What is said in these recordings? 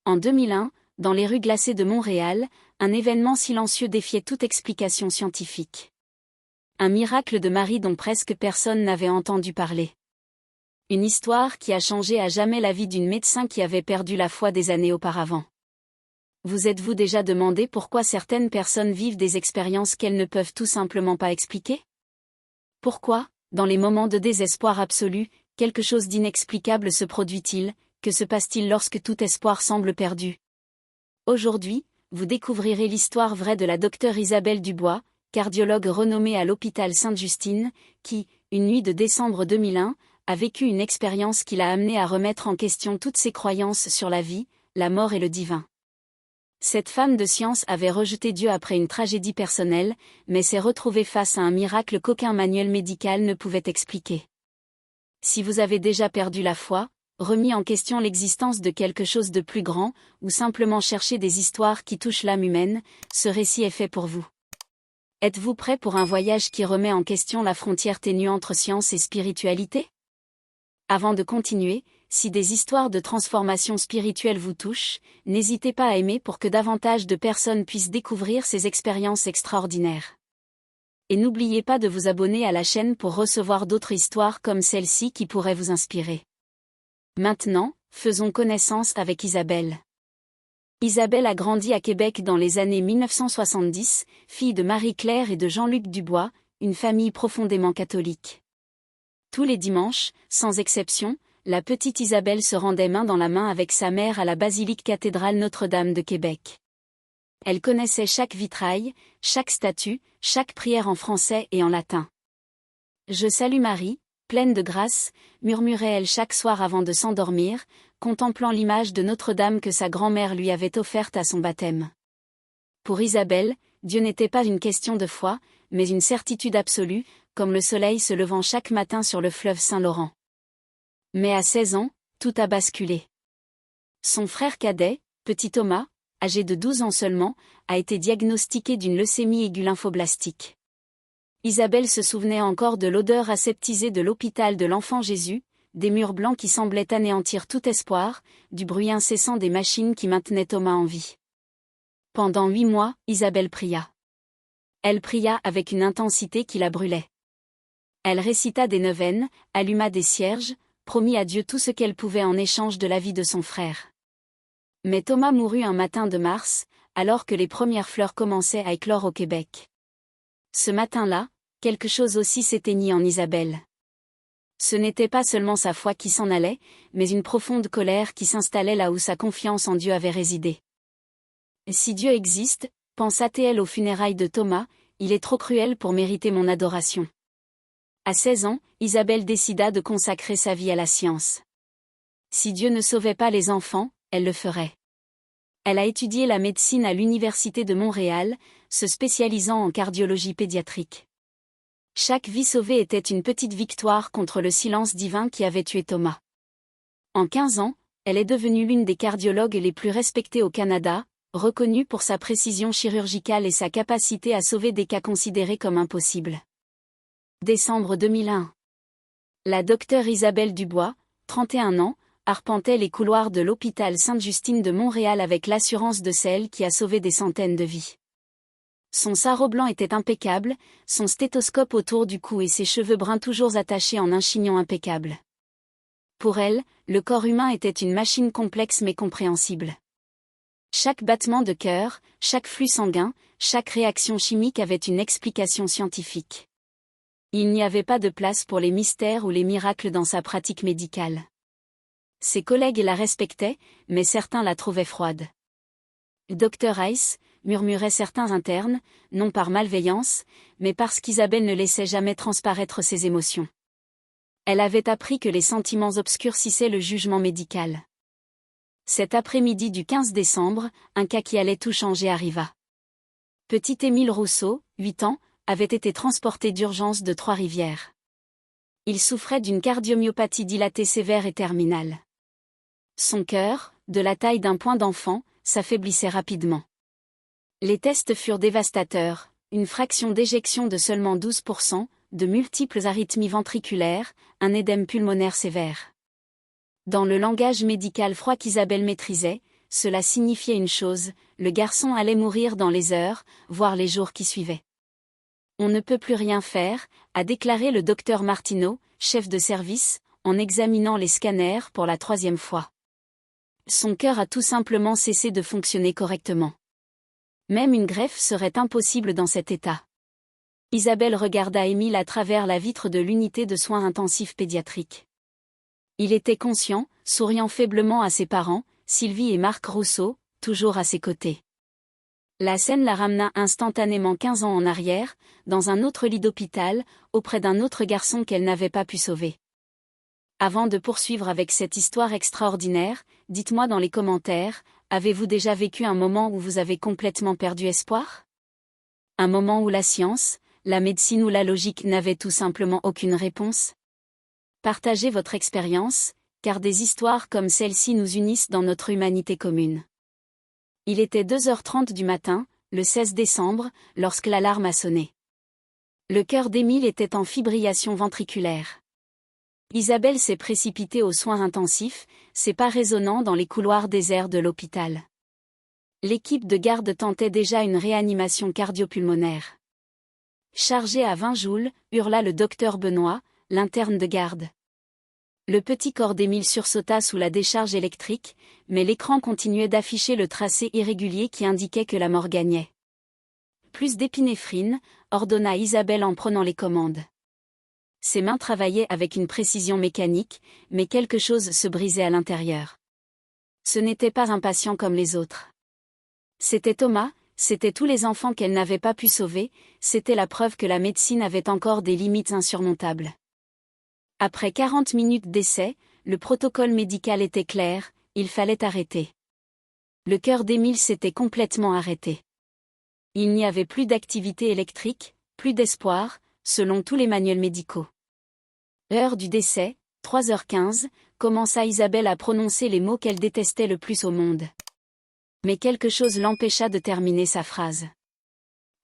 En 2001, dans les rues glacées de Montréal, un événement silencieux défiait toute explication scientifique. Un miracle de Marie dont presque personne n'avait entendu parler. Une histoire qui a changé à jamais la vie d'une médecin qui avait perdu la foi des années auparavant. Vous êtes-vous déjà demandé pourquoi certaines personnes vivent des expériences qu'elles ne peuvent tout simplement pas expliquer? Pourquoi, dans les moments de désespoir absolu, quelque chose d'inexplicable se produit-il? Que se passe-t-il lorsque tout espoir semble perdu? Aujourd'hui, vous découvrirez l'histoire vraie de la docteure Isabelle Dubois, cardiologue renommée à l'hôpital Sainte-Justine, qui, une nuit de décembre 2001, a vécu une expérience qui l'a amenée à remettre en question toutes ses croyances sur la vie, la mort et le divin. Cette femme de science avait rejeté Dieu après une tragédie personnelle, mais s'est retrouvée face à un miracle qu'aucun manuel médical ne pouvait expliquer. Si vous avez déjà perdu la foi, remis en question l'existence de quelque chose de plus grand, ou simplement cherché des histoires qui touchent l'âme humaine, ce récit est fait pour vous. Êtes-vous prêt pour un voyage qui remet en question la frontière ténue entre science et spiritualité? Avant de continuer, si des histoires de transformation spirituelle vous touchent, n'hésitez pas à aimer pour que davantage de personnes puissent découvrir ces expériences extraordinaires. Et n'oubliez pas de vous abonner à la chaîne pour recevoir d'autres histoires comme celle-ci qui pourraient vous inspirer. Maintenant, faisons connaissance avec Isabelle. Isabelle a grandi à Québec dans les années 1970, fille de Marie-Claire et de Jean-Luc Dubois, une famille profondément catholique. Tous les dimanches, sans exception, la petite Isabelle se rendait main dans la main avec sa mère à la basilique cathédrale Notre-Dame de Québec. Elle connaissait chaque vitrail, chaque statue, chaque prière en français et en latin. « Je salue Marie, pleine de grâce », murmurait-elle chaque soir avant de s'endormir, contemplant l'image de Notre-Dame que sa grand-mère lui avait offerte à son baptême. Pour Isabelle, Dieu n'était pas une question de foi, mais une certitude absolue, comme le soleil se levant chaque matin sur le fleuve Saint-Laurent. Mais à 16 ans, tout a basculé. Son frère cadet, petit Thomas, âgé de 12 ans seulement, a été diagnostiqué d'une leucémie aiguë lymphoblastique. Isabelle se souvenait encore de l'odeur aseptisée de l'hôpital de l'Enfant Jésus, des murs blancs qui semblaient anéantir tout espoir, du bruit incessant des machines qui maintenaient Thomas en vie. Pendant 8 mois, Isabelle pria. Elle pria avec une intensité qui la brûlait. Elle récita des neuvaines, alluma des cierges, promit à Dieu tout ce qu'elle pouvait en échange de la vie de son frère. Mais Thomas mourut un matin de mars, alors que les premières fleurs commençaient à éclore au Québec. Ce matin-là, quelque chose aussi s'éteignit en Isabelle. Ce n'était pas seulement sa foi qui s'en allait, mais une profonde colère qui s'installait là où sa confiance en Dieu avait résidé. Si Dieu existe, pensa-t-elle aux funérailles de Thomas, il est trop cruel pour mériter mon adoration. À 16 ans, Isabelle décida de consacrer sa vie à la science. Si Dieu ne sauvait pas les enfants, elle le ferait. Elle a étudié la médecine à l'Université de Montréal, se spécialisant en cardiologie pédiatrique. Chaque vie sauvée était une petite victoire contre le silence divin qui avait tué Thomas. En 15 ans, elle est devenue l'une des cardiologues les plus respectées au Canada, reconnue pour sa précision chirurgicale et sa capacité à sauver des cas considérés comme impossibles. Décembre 2001. La docteure Isabelle Dubois, 31 ans, arpentait les couloirs de l'hôpital Sainte-Justine de Montréal avec l'assurance de celle qui a sauvé des centaines de vies. Son sarrau blanc était impeccable, son stéthoscope autour du cou et ses cheveux bruns toujours attachés en un chignon impeccable. Pour elle, le corps humain était une machine complexe mais compréhensible. Chaque battement de cœur, chaque flux sanguin, chaque réaction chimique avait une explication scientifique. Il n'y avait pas de place pour les mystères ou les miracles dans sa pratique médicale. Ses collègues la respectaient, mais certains la trouvaient froide. « Dr Ice », murmuraient certains internes, non par malveillance, mais parce qu'Isabelle ne laissait jamais transparaître ses émotions. Elle avait appris que les sentiments obscurcissaient le jugement médical. Cet après-midi du 15 décembre, un cas qui allait tout changer arriva. Petit Émile Rousseau, 8 ans, avait été transporté d'urgence de Trois-Rivières. Il souffrait d'une cardiomyopathie dilatée sévère et terminale. Son cœur, de la taille d'un poing d'enfant, s'affaiblissait rapidement. Les tests furent dévastateurs, une fraction d'éjection de seulement 12%, de multiples arythmies ventriculaires, un édème pulmonaire sévère. Dans le langage médical froid qu'Isabelle maîtrisait, cela signifiait une chose, le garçon allait mourir dans les heures, voire les jours qui suivaient. On ne peut plus rien faire, a déclaré le docteur Martineau, chef de service, en examinant les scanners pour la 3e fois. Son cœur a tout simplement cessé de fonctionner correctement. Même une greffe serait impossible dans cet état. Isabelle regarda Émile à travers la vitre de l'unité de soins intensifs pédiatriques. Il était conscient, souriant faiblement à ses parents, Sylvie et Marc Rousseau, toujours à ses côtés. La scène la ramena instantanément 15 ans en arrière, dans un autre lit d'hôpital, auprès d'un autre garçon qu'elle n'avait pas pu sauver. Avant de poursuivre avec cette histoire extraordinaire, dites-moi dans les commentaires, avez-vous déjà vécu un moment où vous avez complètement perdu espoir? Un moment où la science, la médecine ou la logique n'avaient tout simplement aucune réponse? Partagez votre expérience, car des histoires comme celle-ci nous unissent dans notre humanité commune. Il était 2h30 du matin, le 16 décembre, lorsque l'alarme a sonné. Le cœur d'Émile était en fibrillation ventriculaire. Isabelle s'est précipitée aux soins intensifs, ses pas résonnant dans les couloirs déserts de l'hôpital. L'équipe de garde tentait déjà une réanimation cardio-pulmonaire. Chargé à 20 joules, hurla le docteur Benoît, l'interne de garde. Le petit corps d'Émile sursauta sous la décharge électrique, mais l'écran continuait d'afficher le tracé irrégulier qui indiquait que la mort gagnait. Plus d'épinéphrine, ordonna Isabelle en prenant les commandes. Ses mains travaillaient avec une précision mécanique, mais quelque chose se brisait à l'intérieur. Ce n'était pas un patient comme les autres. C'était Thomas, c'étaient tous les enfants qu'elle n'avait pas pu sauver, c'était la preuve que la médecine avait encore des limites insurmontables. Après 40 minutes d'essai, le protocole médical était clair, il fallait arrêter. Le cœur d'Émile s'était complètement arrêté. Il n'y avait plus d'activité électrique, plus d'espoir, selon tous les manuels médicaux. Heure du décès, 3h15, commença Isabelle à prononcer les mots qu'elle détestait le plus au monde. Mais quelque chose l'empêcha de terminer sa phrase.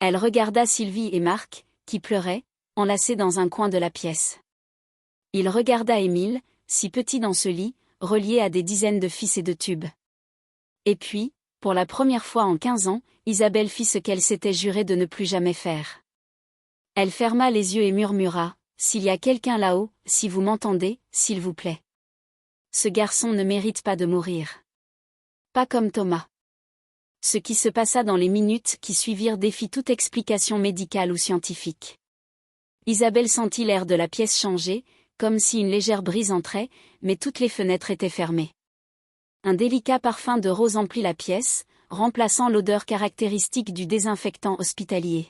Elle regarda Sylvie et Marc, qui pleuraient, enlacés dans un coin de la pièce. Il regarda Émile, si petit dans ce lit, relié à des dizaines de fils et de tubes. Et puis, pour la première fois en 15 ans, Isabelle fit ce qu'elle s'était juré de ne plus jamais faire. Elle ferma les yeux et murmura, « S'il y a quelqu'un là-haut, si vous m'entendez, s'il vous plaît. Ce garçon ne mérite pas de mourir. Pas comme Thomas. » Ce qui se passa dans les minutes qui suivirent défie toute explication médicale ou scientifique. Isabelle sentit l'air de la pièce changer, comme si une légère brise entrait, mais toutes les fenêtres étaient fermées. Un délicat parfum de rose emplit la pièce, remplaçant l'odeur caractéristique du désinfectant hospitalier.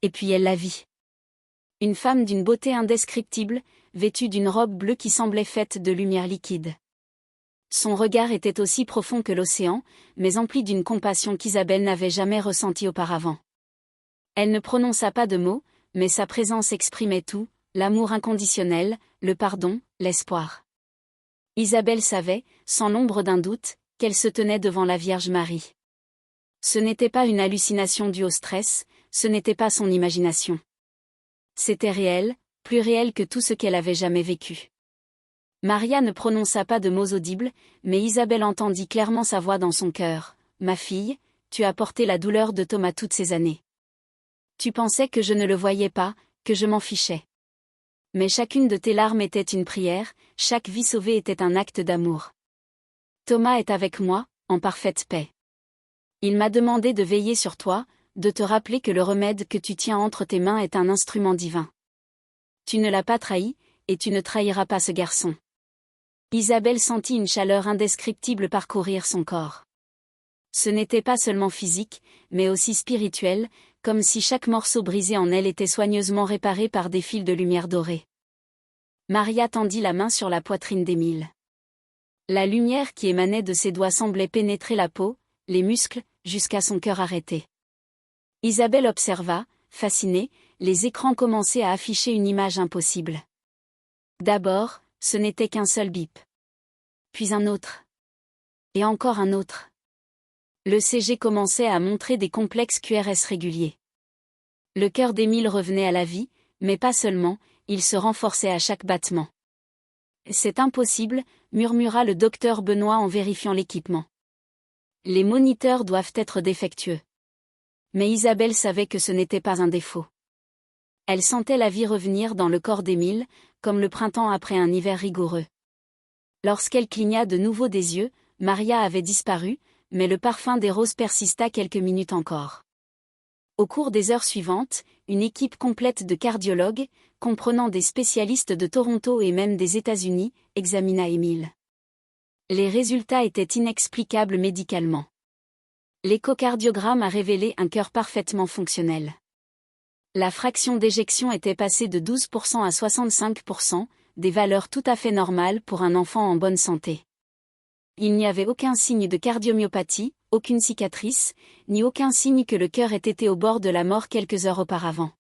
Et puis elle la vit. Une femme d'une beauté indescriptible, vêtue d'une robe bleue qui semblait faite de lumière liquide. Son regard était aussi profond que l'océan, mais empli d'une compassion qu'Isabelle n'avait jamais ressentie auparavant. Elle ne prononça pas de mots, mais sa présence exprimait tout, l'amour inconditionnel, le pardon, l'espoir. Isabelle savait, sans l'ombre d'un doute, qu'elle se tenait devant la Vierge Marie. Ce n'était pas une hallucination due au stress, ce n'était pas son imagination. C'était réel, plus réel que tout ce qu'elle avait jamais vécu. Maria ne prononça pas de mots audibles, mais Isabelle entendit clairement sa voix dans son cœur. « Ma fille, tu as porté la douleur de Thomas toutes ces années. Tu pensais que je ne le voyais pas, que je m'en fichais. Mais chacune de tes larmes était une prière, chaque vie sauvée était un acte d'amour. Thomas est avec moi, en parfaite paix. Il m'a demandé de veiller sur toi, de te rappeler que le remède que tu tiens entre tes mains est un instrument divin. Tu ne l'as pas trahi, et tu ne trahiras pas ce garçon. » Isabelle sentit une chaleur indescriptible parcourir son corps. Ce n'était pas seulement physique, mais aussi spirituel, comme si chaque morceau brisé en elle était soigneusement réparé par des fils de lumière dorée. Maria tendit la main sur la poitrine d'Émile. La lumière qui émanait de ses doigts semblait pénétrer la peau, les muscles, jusqu'à son cœur arrêté. Isabelle observa, fascinée, les écrans commençaient à afficher une image impossible. D'abord, ce n'était qu'un seul bip. Puis un autre. Et encore un autre. Le CG commençait à montrer des complexes QRS réguliers. Le cœur d'Émile revenait à la vie, mais pas seulement, il se renforçait à chaque battement. « C'est impossible », murmura le docteur Benoît en vérifiant l'équipement. Les moniteurs doivent être défectueux. Mais Isabelle savait que ce n'était pas un défaut. Elle sentait la vie revenir dans le corps d'Émile, comme le printemps après un hiver rigoureux. Lorsqu'elle cligna de nouveau des yeux, Maria avait disparu, mais le parfum des roses persista quelques minutes encore. Au cours des heures suivantes, une équipe complète de cardiologues, comprenant des spécialistes de Toronto et même des États-Unis, examina Émile. Les résultats étaient inexplicables médicalement. L'échocardiogramme a révélé un cœur parfaitement fonctionnel. La fraction d'éjection était passée de 12% à 65%, des valeurs tout à fait normales pour un enfant en bonne santé. Il n'y avait aucun signe de cardiomyopathie, aucune cicatrice, ni aucun signe que le cœur ait été au bord de la mort quelques heures auparavant.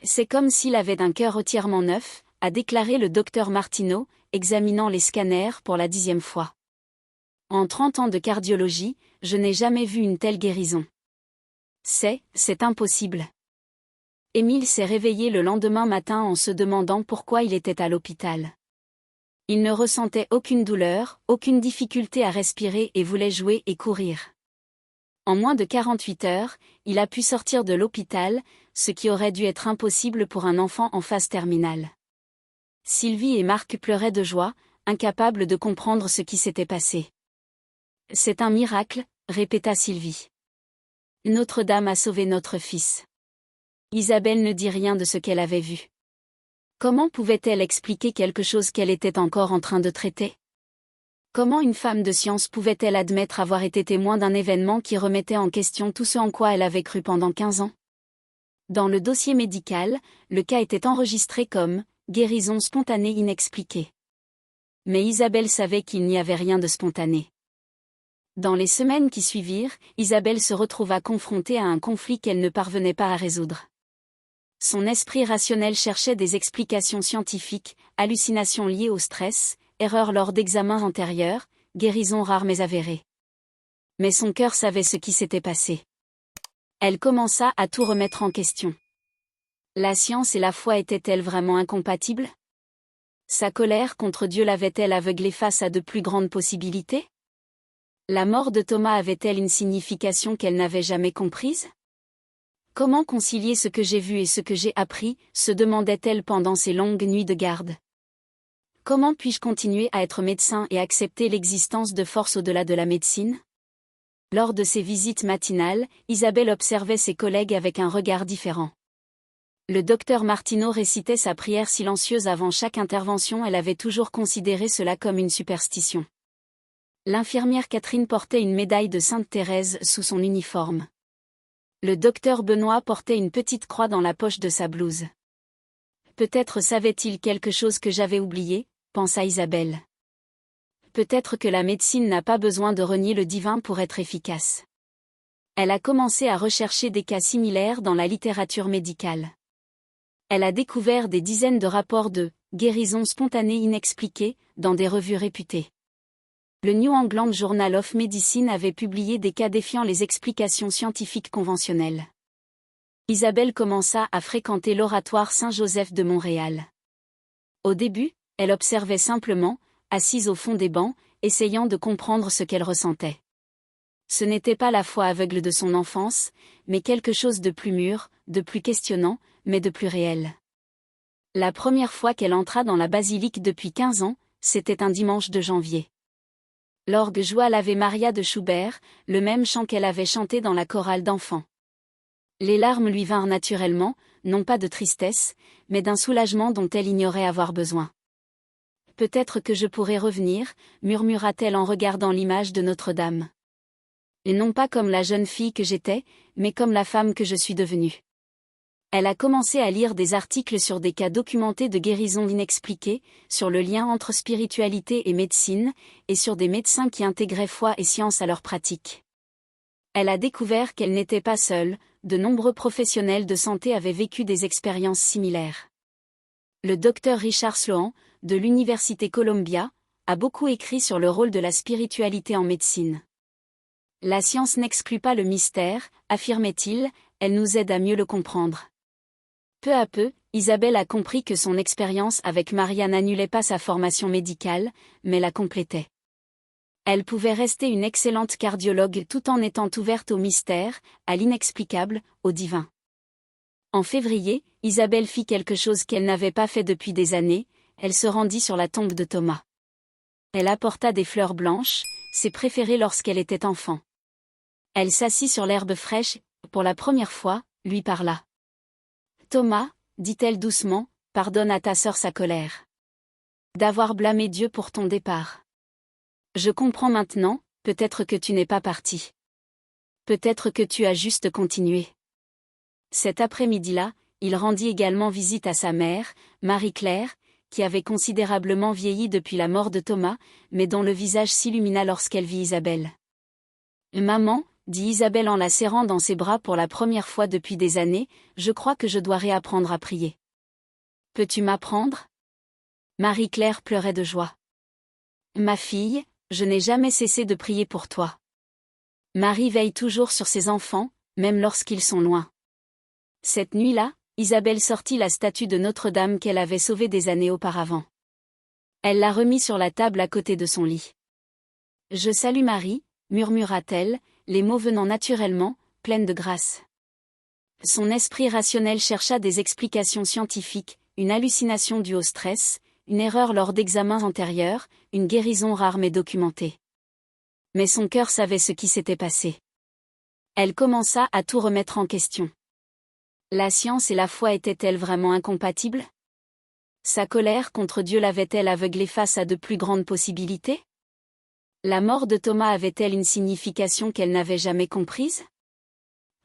C'est comme s'il avait un cœur entièrement neuf, a déclaré le docteur Martineau, examinant les scanners pour la 10e fois. En 30 ans de cardiologie, je n'ai jamais vu une telle guérison. C'est impossible. Émile s'est réveillé le lendemain matin en se demandant pourquoi il était à l'hôpital. Il ne ressentait aucune douleur, aucune difficulté à respirer et voulait jouer et courir. En moins de 48 heures, il a pu sortir de l'hôpital, ce qui aurait dû être impossible pour un enfant en phase terminale. Sylvie et Marc pleuraient de joie, incapables de comprendre ce qui s'était passé. « C'est un miracle », répéta Sylvie. « Notre-Dame a sauvé notre fils. » Isabelle ne dit rien de ce qu'elle avait vu. Comment pouvait-elle expliquer quelque chose qu'elle était encore en train de traiter? Comment une femme de science pouvait-elle admettre avoir été témoin d'un événement qui remettait en question tout ce en quoi elle avait cru pendant 15 ans? Dans le dossier médical, le cas était enregistré comme « guérison spontanée inexpliquée ». Mais Isabelle savait qu'il n'y avait rien de spontané. Dans les semaines qui suivirent, Isabelle se retrouva confrontée à un conflit qu'elle ne parvenait pas à résoudre. Son esprit rationnel cherchait des explications scientifiques, hallucinations liées au stress, erreurs lors d'examens antérieurs, guérisons rares mais avérées. Mais son cœur savait ce qui s'était passé. Elle commença à tout remettre en question. La science et la foi étaient-elles vraiment incompatibles? Sa colère contre Dieu l'avait-elle aveuglée face à de plus grandes possibilités? La mort de Thomas avait-elle une signification qu'elle n'avait jamais comprise? Comment concilier ce que j'ai vu et ce que j'ai appris, se demandait-elle pendant ces longues nuits de garde. Comment puis-je continuer à être médecin et accepter l'existence de forces au-delà de la médecine? Lors de ses visites matinales, Isabelle observait ses collègues avec un regard différent. Le docteur Martineau récitait sa prière silencieuse avant chaque intervention. Elle avait toujours considéré cela comme une superstition. L'infirmière Catherine portait une médaille de Sainte Thérèse sous son uniforme. Le docteur Benoît portait une petite croix dans la poche de sa blouse. Peut-être savait-il quelque chose que j'avais oublié, pensa Isabelle. Peut-être que la médecine n'a pas besoin de renier le divin pour être efficace. Elle a commencé à rechercher des cas similaires dans la littérature médicale. Elle a découvert des dizaines de rapports de « guérison spontanée inexpliquée » dans des revues réputées. Le New England Journal of Medicine avait publié des cas défiant les explications scientifiques conventionnelles. Isabelle commença à fréquenter l'oratoire Saint-Joseph de Montréal. Au début, elle observait simplement, assise au fond des bancs, essayant de comprendre ce qu'elle ressentait. Ce n'était pas la foi aveugle de son enfance, mais quelque chose de plus mûr, de plus questionnant, mais de plus réel. La première fois qu'elle entra dans la basilique depuis 15 ans, c'était un dimanche de janvier. L'orgue joua l'Ave Maria de Schubert, le même chant qu'elle avait chanté dans la chorale d'enfants. Les larmes lui vinrent naturellement, non pas de tristesse, mais d'un soulagement dont elle ignorait avoir besoin. « Peut-être que je pourrai revenir », murmura-t-elle en regardant l'image de Notre-Dame. Et non pas comme la jeune fille que j'étais, mais comme la femme que je suis devenue. Elle a commencé à lire des articles sur des cas documentés de guérison inexpliquée, sur le lien entre spiritualité et médecine, et sur des médecins qui intégraient foi et science à leur pratique. Elle a découvert qu'elle n'était pas seule, de nombreux professionnels de santé avaient vécu des expériences similaires. Le docteur Richard Sloan, de l'Université Columbia, a beaucoup écrit sur le rôle de la spiritualité en médecine. La science n'exclut pas le mystère, affirmait-il, elle nous aide à mieux le comprendre. Peu à peu, Isabelle a compris que son expérience avec Maria n'annulait pas sa formation médicale, mais la complétait. Elle pouvait rester une excellente cardiologue tout en étant ouverte au mystère, à l'inexplicable, au divin. En février, Isabelle fit quelque chose qu'elle n'avait pas fait depuis des années, elle se rendit sur la tombe de Thomas. Elle apporta des fleurs blanches, ses préférées lorsqu'elle était enfant. Elle s'assit sur l'herbe fraîche, pour la première fois, lui parla. « Thomas, dit-elle doucement, pardonne à ta sœur sa colère. D'avoir blâmé Dieu pour ton départ. Je comprends maintenant, peut-être que tu n'es pas parti. Peut-être que tu as juste continué. » Cet après-midi-là, il rendit également visite à sa mère, Marie-Claire, qui avait considérablement vieilli depuis la mort de Thomas, mais dont le visage s'illumina lorsqu'elle vit Isabelle. « Maman, dit Isabelle en la serrant dans ses bras pour la première fois depuis des années, je crois que je dois réapprendre à prier. Peux-tu m'apprendre ? Marie-Claire pleurait de joie. Ma fille, je n'ai jamais cessé de prier pour toi. Marie veille toujours sur ses enfants, même lorsqu'ils sont loin. Cette nuit-là, Isabelle sortit la statue de Notre-Dame qu'elle avait sauvée des années auparavant. Elle la remit sur la table à côté de son lit. Je salue Marie, murmura-t-elle, les mots venant naturellement, pleine de grâce. Son esprit rationnel chercha des explications scientifiques, une hallucination due au stress, une erreur lors d'examens antérieurs, une guérison rare mais documentée. Mais son cœur savait ce qui s'était passé. Elle commença à tout remettre en question. La science et la foi étaient-elles vraiment incompatibles ? Sa colère contre Dieu l'avait-elle aveuglée face à de plus grandes possibilités ? La mort de Thomas avait-elle une signification qu'elle n'avait jamais comprise ?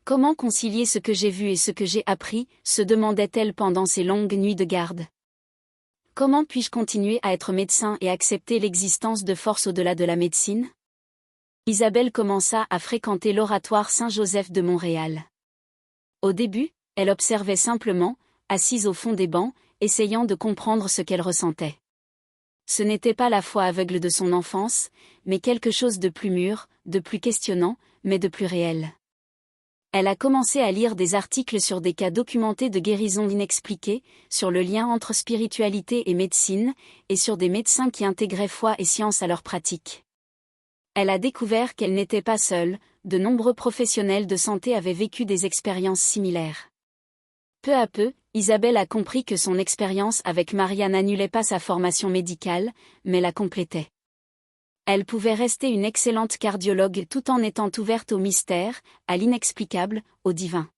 Comment concilier ce que j'ai vu et ce que j'ai appris, se demandait-elle pendant ces longues nuits de garde. Comment puis-je continuer à être médecin et accepter l'existence de forces au-delà de la médecine ? Isabelle commença à fréquenter l'oratoire Saint-Joseph de Montréal. Au début, elle observait simplement, assise au fond des bancs, essayant de comprendre ce qu'elle ressentait. Ce n'était pas la foi aveugle de son enfance, mais quelque chose de plus mûr, de plus questionnant, mais de plus réel. Elle a commencé à lire des articles sur des cas documentés de guérison inexpliquée, sur le lien entre spiritualité et médecine, et sur des médecins qui intégraient foi et science à leur pratique. Elle a découvert qu'elle n'était pas seule, de nombreux professionnels de santé avaient vécu des expériences similaires. Peu à peu, Isabelle a compris que son expérience avec Maria n'annulait pas sa formation médicale, mais la complétait. Elle pouvait rester une excellente cardiologue tout en étant ouverte au mystère, à l'inexplicable, au divin.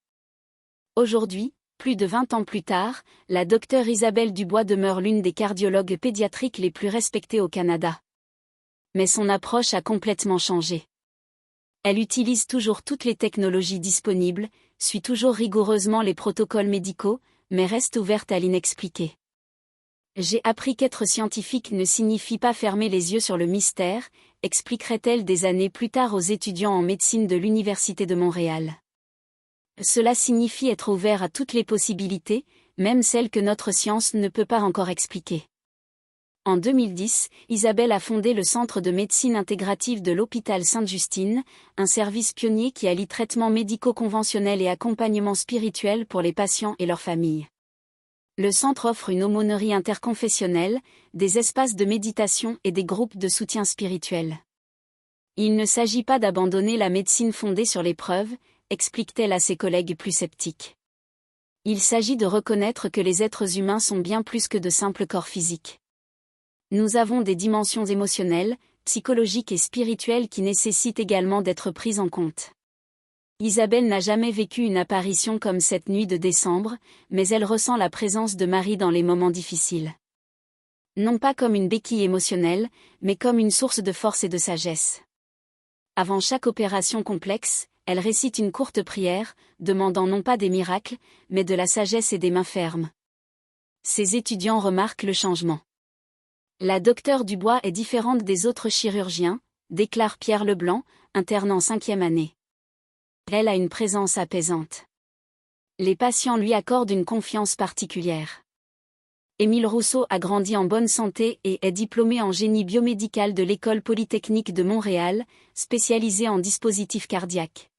Aujourd'hui, plus de 20 ans plus tard, la docteure Isabelle Dubois demeure l'une des cardiologues pédiatriques les plus respectées au Canada. Mais son approche a complètement changé. Elle utilise toujours toutes les technologies disponibles, suit toujours rigoureusement les protocoles médicaux, mais reste ouverte à l'inexpliqué. J'ai appris qu'être scientifique ne signifie pas fermer les yeux sur le mystère, expliquerait-elle des années plus tard aux étudiants en médecine de l'Université de Montréal. Cela signifie être ouvert à toutes les possibilités, même celles que notre science ne peut pas encore expliquer. En 2010, Isabelle a fondé le Centre de médecine intégrative de l'hôpital Sainte-Justine, un service pionnier qui allie traitements médicaux conventionnels et accompagnement spirituel pour les patients et leurs familles. Le centre offre une aumônerie interconfessionnelle, des espaces de méditation et des groupes de soutien spirituel. Il ne s'agit pas d'abandonner la médecine fondée sur les preuves, explique-t-elle à ses collègues plus sceptiques. Il s'agit de reconnaître que les êtres humains sont bien plus que de simples corps physiques. Nous avons des dimensions émotionnelles, psychologiques et spirituelles qui nécessitent également d'être prises en compte. Isabelle n'a jamais vécu une apparition comme cette nuit de décembre, mais elle ressent la présence de Marie dans les moments difficiles. Non pas comme une béquille émotionnelle, mais comme une source de force et de sagesse. Avant chaque opération complexe, elle récite une courte prière, demandant non pas des miracles, mais de la sagesse et des mains fermes. Ses étudiants remarquent le changement. La docteure Dubois est différente des autres chirurgiens, déclare Pierre Leblanc, interne en 5e année. Elle a une présence apaisante. Les patients lui accordent une confiance particulière. Émile Rousseau a grandi en bonne santé et est diplômé en génie biomédical de l'École polytechnique de Montréal, spécialisé en dispositifs cardiaques.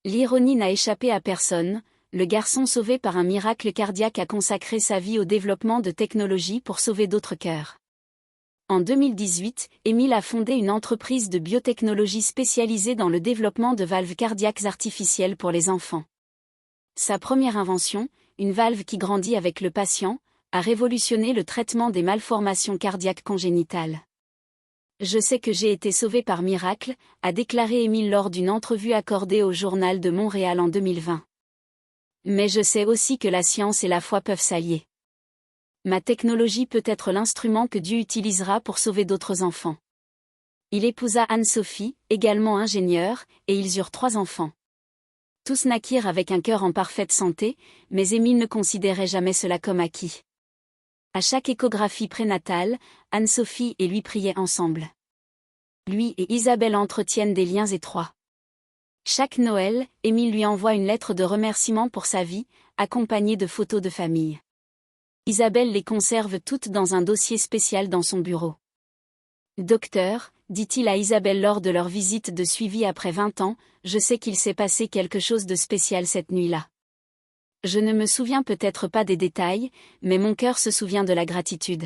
L'ironie n'a échappé à personne, le garçon sauvé par un miracle cardiaque a consacré sa vie au développement de technologies pour sauver d'autres cœurs. En 2018, Émile a fondé une entreprise de biotechnologie spécialisée dans le développement de valves cardiaques artificielles pour les enfants. Sa première invention, une valve qui grandit avec le patient, a révolutionné le traitement des malformations cardiaques congénitales. Je sais que j'ai été sauvé par miracle, a déclaré Émile lors d'une entrevue accordée au Journal de Montréal en 2020. Mais je sais aussi que la science et la foi peuvent s'allier. Ma technologie peut être l'instrument que Dieu utilisera pour sauver d'autres enfants. Il épousa Anne-Sophie, également ingénieure, et ils eurent 3 enfants. Tous naquirent avec un cœur en parfaite santé, mais Émile ne considérait jamais cela comme acquis. À chaque échographie prénatale, Anne-Sophie et lui priaient ensemble. Lui et Isabelle entretiennent des liens étroits. Chaque Noël, Émile lui envoie une lettre de remerciement pour sa vie, accompagnée de photos de famille. Isabelle les conserve toutes dans un dossier spécial dans son bureau. Docteur, dit-il à Isabelle lors de leur visite de suivi après 20 ans, je sais qu'il s'est passé quelque chose de spécial cette nuit-là. Je ne me souviens peut-être pas des détails, mais mon cœur se souvient de la gratitude.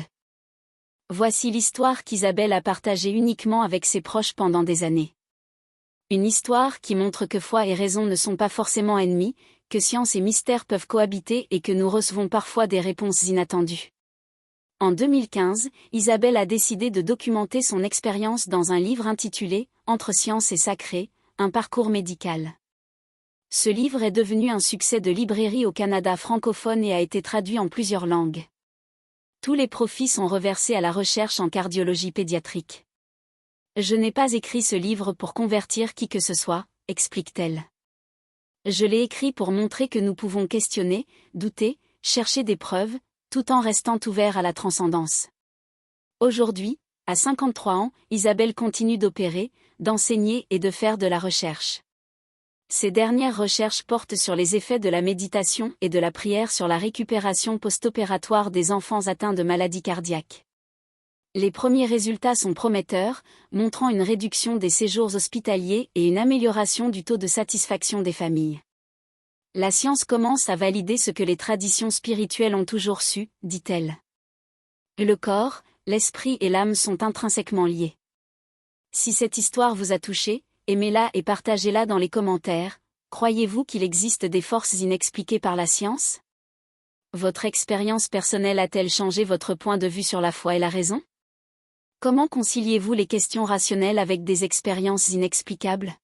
Voici l'histoire qu'Isabelle a partagée uniquement avec ses proches pendant des années. Une histoire qui montre que foi et raison ne sont pas forcément ennemis, que science et mystère peuvent cohabiter et que nous recevons parfois des réponses inattendues. En 2015, Isabelle a décidé de documenter son expérience dans un livre intitulé « Entre science et sacré, un parcours médical ». Ce livre est devenu un succès de librairie au Canada francophone et a été traduit en plusieurs langues. Tous les profits sont reversés à la recherche en cardiologie pédiatrique. Je n'ai pas écrit ce livre pour convertir qui que ce soit, explique-t-elle. Je l'ai écrit pour montrer que nous pouvons questionner, douter, chercher des preuves, tout en restant ouverts à la transcendance. Aujourd'hui, à 53 ans, Isabelle continue d'opérer, d'enseigner et de faire de la recherche. Ces dernières recherches portent sur les effets de la méditation et de la prière sur la récupération post-opératoire des enfants atteints de maladies cardiaques. Les premiers résultats sont prometteurs, montrant une réduction des séjours hospitaliers et une amélioration du taux de satisfaction des familles. La science commence à valider ce que les traditions spirituelles ont toujours su, dit-elle. Le corps, l'esprit et l'âme sont intrinsèquement liés. Si cette histoire vous a touché, aimez-la et partagez-la dans les commentaires. Croyez-vous qu'il existe des forces inexpliquées par la science? Votre expérience personnelle a-t-elle changé votre point de vue sur la foi et la raison? Comment conciliez-vous les questions rationnelles avec des expériences inexplicables?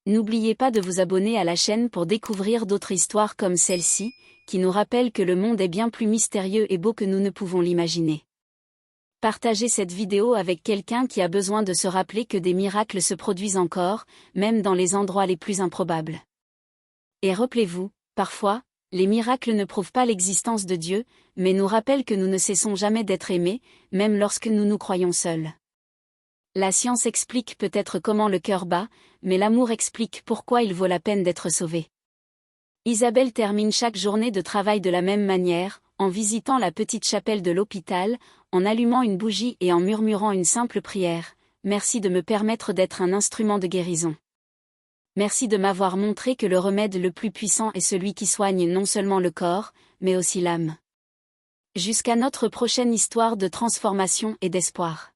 N'oubliez pas de vous abonner à la chaîne pour découvrir d'autres histoires comme celle-ci, qui nous rappellent que le monde est bien plus mystérieux et beau que nous ne pouvons l'imaginer. Partagez cette vidéo avec quelqu'un qui a besoin de se rappeler que des miracles se produisent encore, même dans les endroits les plus improbables. Et rappelez-vous, parfois, les miracles ne prouvent pas l'existence de Dieu, mais nous rappellent que nous ne cessons jamais d'être aimés, même lorsque nous nous croyons seuls. La science explique peut-être comment le cœur bat, mais l'amour explique pourquoi il vaut la peine d'être sauvé. Isabelle termine chaque journée de travail de la même manière, en visitant la petite chapelle de l'hôpital, en allumant une bougie et en murmurant une simple prière. Merci de me permettre d'être un instrument de guérison. Merci de m'avoir montré que le remède le plus puissant est celui qui soigne non seulement le corps, mais aussi l'âme. Jusqu'à notre prochaine histoire de transformation et d'espoir.